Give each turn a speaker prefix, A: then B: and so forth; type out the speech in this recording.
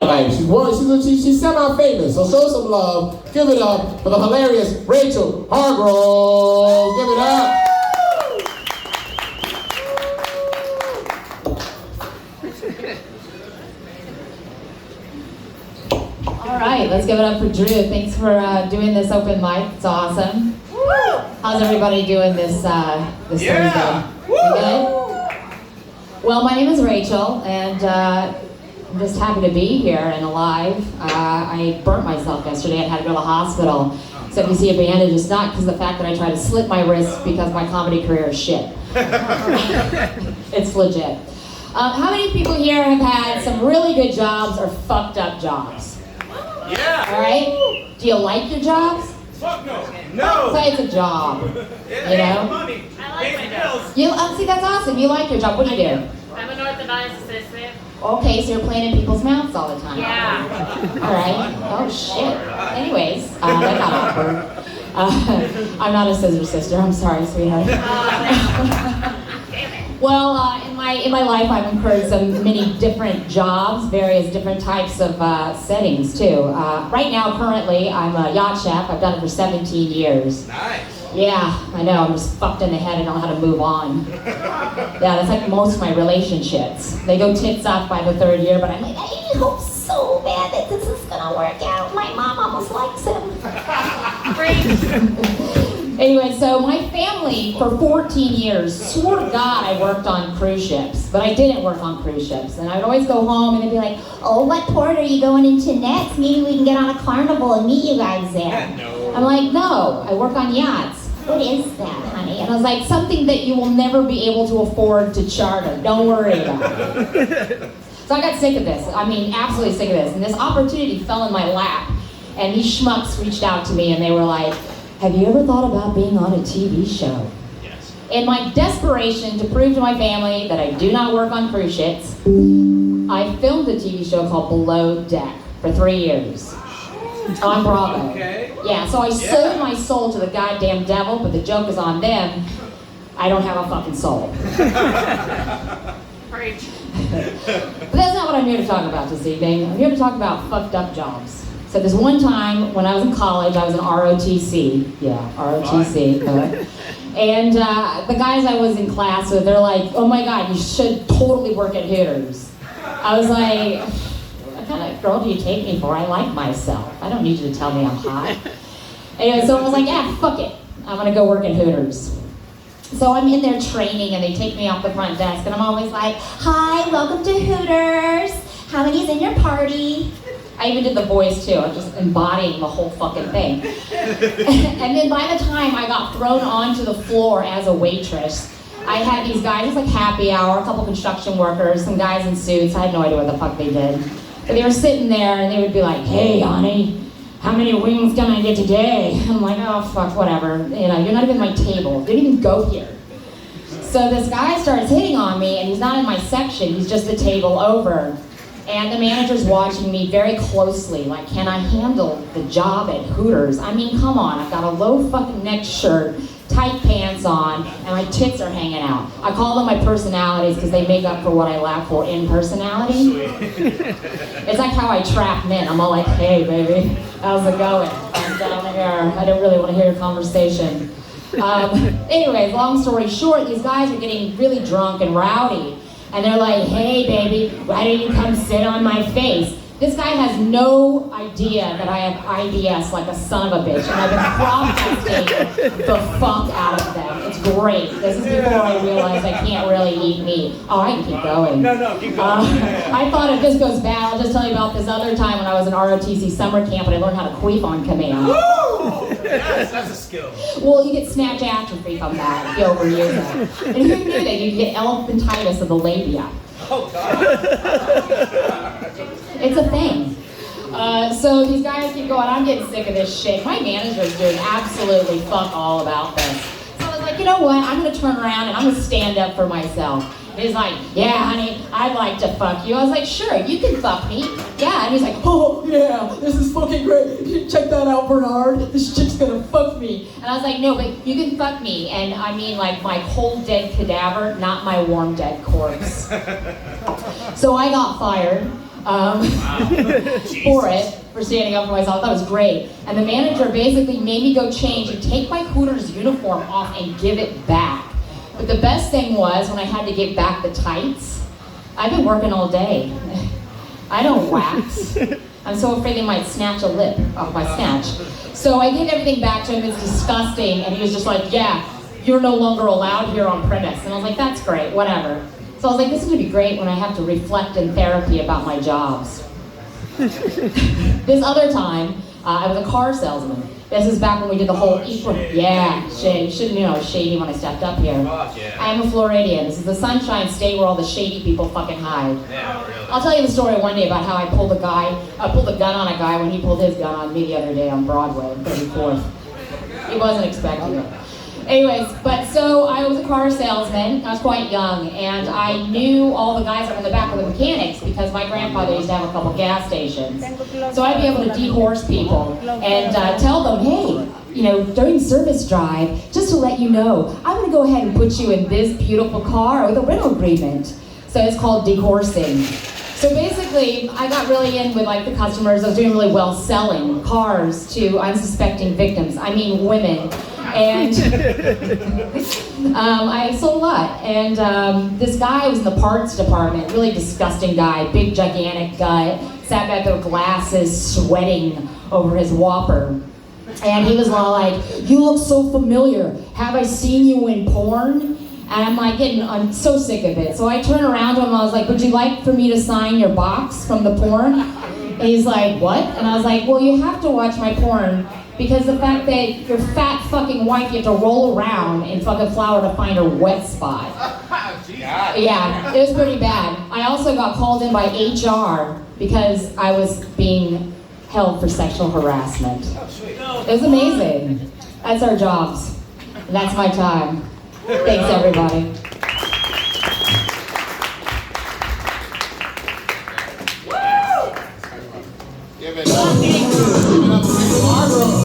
A: She's semi-famous, so show some love. Give it up for the hilarious Rachel Hargrove. Give it up.
B: All right, let's give it up for Drew. Thanks for doing this open mic. It's awesome. How's everybody doing this Thursday? You good? Well, my name is Rachel, and I'm just happy to be here and alive. I burnt myself yesterday and had to go to the hospital. So if you see a bandage, it's not because of the fact that I tried to slit my wrist because my comedy career is shit. It's legit. How many people here have had some really good jobs or fucked up jobs?
C: Yeah.
B: All right? Do you like your jobs?
C: Fuck no. No.
B: Say it's a job. You know?
C: Money.
D: I like my job.
B: See, that's awesome. You like your job. What do you do?
D: I'm an orthodontist assistant.
B: Okay, so you're playing in people's mouths all the time.
D: Yeah.
B: All right. Oh shit. Anyways, that got awkward. I'm not a scissor sister. I'm sorry, sweetheart. Well, in my life, I've incurred so many different jobs, various different types of settings too. Right now, currently, I'm a yacht chef. I've done it for 17 years.
C: Nice.
B: Yeah, I know. I'm just fucked in the head. I don't know how to move on. Yeah, that's like most of my relationships. They go tits up by the 3rd year, but I'm like, I hope so bad that this is gonna work out. My mom almost likes him. Anyway, so my family for 14 years swore to God I worked on cruise ships, but I didn't work on cruise ships. And I'd always go home and they'd be like, oh, what port are you going into next? Maybe we can get on a carnival and meet you guys there.
C: No.
B: I'm like, no, I work on yachts. What is that, honey? And I was like, something that you will never be able to afford to charter. Don't worry about it. So I got sick of this. I mean, absolutely sick of this. And this opportunity fell in my lap. And these schmucks reached out to me and they were like, have you ever thought about being on a TV show?
C: Yes.
B: In my desperation to prove to my family that I do not work on cruise ships, I filmed a TV show called Below Deck for 3 years on Bravo.
C: Okay.
B: Yeah, so I sold my soul to the goddamn devil, but the joke is on them. I don't have a fucking soul.
D: Preach.
B: But that's not what I'm here to talk about this evening. I'm here to talk about fucked up jobs. So this one time when I was in college, I was in ROTC. Yeah, ROTC. And the guys I was in class with, they're like, oh my God, you should totally work at Hooters. I was like, what kind of girl do you take me for? I like myself. I don't need you to tell me I'm hot. Anyway, so I was like, yeah, fuck it. I'm gonna go work at Hooters. So I'm in there training and they take me off the front desk and I'm always like, hi, welcome to Hooters. How many's in your party? I even did the voice too. I'm just embodying the whole fucking thing. And then by the time I got thrown onto the floor as a waitress, I had these guys, it was like happy hour, a couple construction workers, some guys in suits. I had no idea what the fuck they did. But they were sitting there and they would be like, hey, honey, how many wings can I get today? I'm like, oh, fuck, whatever. You know, you're not even my table. You didn't even go here. So this guy starts hitting on me and he's not in my section. He's just the table over. And the manager's watching me very closely, like, can I handle the job at Hooters? I mean, come on, I've got a low fucking neck shirt, tight pants on, and my tits are hanging out. I call them my personalities because they make up for what I lack for in personality. It's like how I trap men. I'm all like, hey, baby, how's it going? I'm down here. I don't really want to hear your conversation. Anyways, long story short, these guys are getting really drunk and rowdy. And they're like, hey baby, why don't you come sit on my face? This guy has no idea that I have IBS like a son of a bitch, and I've been processing the fuck out of them. It's great. This is before I realized I can't really eat meat. Oh, I can keep going.
C: No, keep going.
B: I thought if this goes bad, I'll just tell you about this other time when I was in ROTC summer camp and I learned how to queef on command.
C: Woo! Yes, that's a skill.
B: Well, you get snatch atrophy from that if you overuse it. And who knew that you get elephantitis of the labia?
C: Oh, God.
B: It's a thing. So these guys keep going, I'm getting sick of this shit. My manager's doing absolutely fuck all about this. So I was like, you know what, I'm gonna turn around and I'm gonna stand up for myself. And he's like, yeah, honey, I'd like to fuck you. I was like, sure, you can fuck me. Yeah, and he's like, oh, yeah, this is fucking great. Check that out, Bernard. This chick's gonna fuck me. And I was like, no, but you can fuck me. And I mean like my cold dead cadaver, not my warm dead corpse. So I got fired. for it, for standing up for myself. That was great. And the manager basically made me go change and take my Hooters uniform off and give it back. But the best thing was when I had to give back the tights. I've been working all day. I don't wax. I'm so afraid they might snatch a lip off my snatch. So I gave everything back to him. It's disgusting. And he was just like, yeah, you're no longer allowed here on premise. And I was like, that's great, whatever. So I was like, this is gonna be great when I have to reflect in therapy about my jobs. This other time, I was a car salesman. This is back when we did the whole shady. Shouldn't I was shady when I stepped up here. I am a Floridian. This is the sunshine state where all the shady people fucking hide.
C: Yeah, really.
B: I'll tell you the story one day about how I pulled a gun on a guy when he pulled his gun on me the other day on Broadway, 34th. He wasn't expecting it. Anyways, but so I was a car salesman. I was quite young, and I knew all the guys that were in the back of the mechanics because my grandfather used to have a couple gas stations. So I'd be able to de-horse people and tell them, hey, during service drive, just to let you know, I'm going to go ahead and put you in this beautiful car with a rental agreement. So it's called de-horsing. So basically, I got really in with the customers. I was doing really well selling cars to unsuspecting victims. I mean women. And I sold a lot. And this guy was in the parts department, really disgusting guy, big gigantic gut, sat back there with glasses, sweating over his Whopper. And he was all like, you look so familiar. Have I seen you in porn? And I'm like, I'm so sick of it. So I turned around to him, I was like, would you like for me to sign your box from the porn? And he's like, what? And I was like, well, you have to watch my porn because the fact that your fat fucking wife, you have to roll around in fucking flour to find her wet spot. Yeah, it was pretty bad. I also got called in by HR because I was being held for sexual harassment. It was amazing. That's our jobs. And that's my time. Thanks, everybody.
A: Give it up. Give it up for Hargrove.